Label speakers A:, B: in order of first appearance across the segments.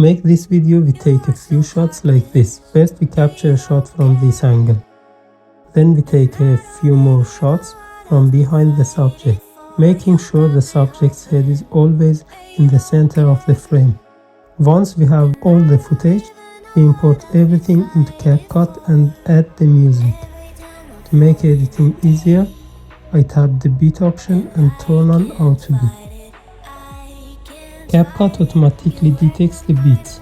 A: To make this video, we take a few shots like this. First we capture a shot from this angle. Then we take a few more shots from behind the subject, making sure the subject's head is always in the center of the frame. Once we have all the footage, we import everything into CapCut and add the music. To make editing easier, I tap the beat option and turn on autobeat. CapCut automatically detects the beats,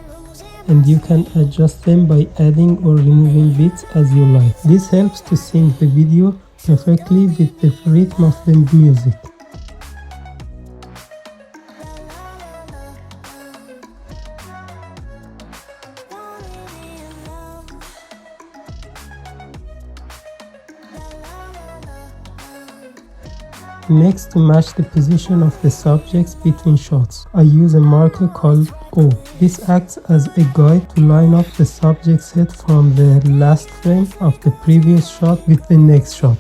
A: and you can adjust them by adding or removing beats as you like. This helps to sync the video perfectly with the rhythm of the music. Next, to match the position of the subjects between shots, I use a marker called O. This acts as a guide to line up the subject's head from the last frame of the previous shot with the next shot.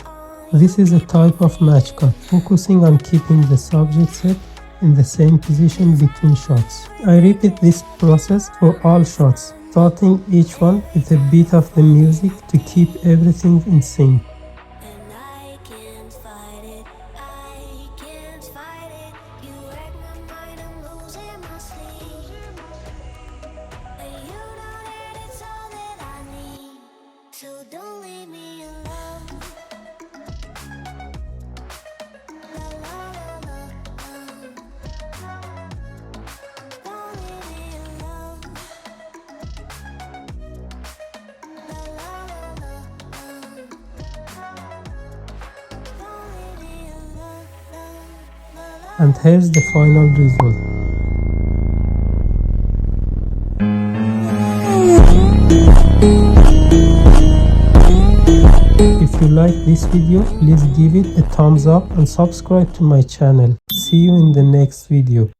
A: This is a type of match cut, focusing on keeping the subject's head in the same position between shots. I repeat this process for all shots, starting each one with a beat of the music to keep everything in sync. And here's the final result. If you like this video, please give it a thumbs up and subscribe to my channel. See you in the next video.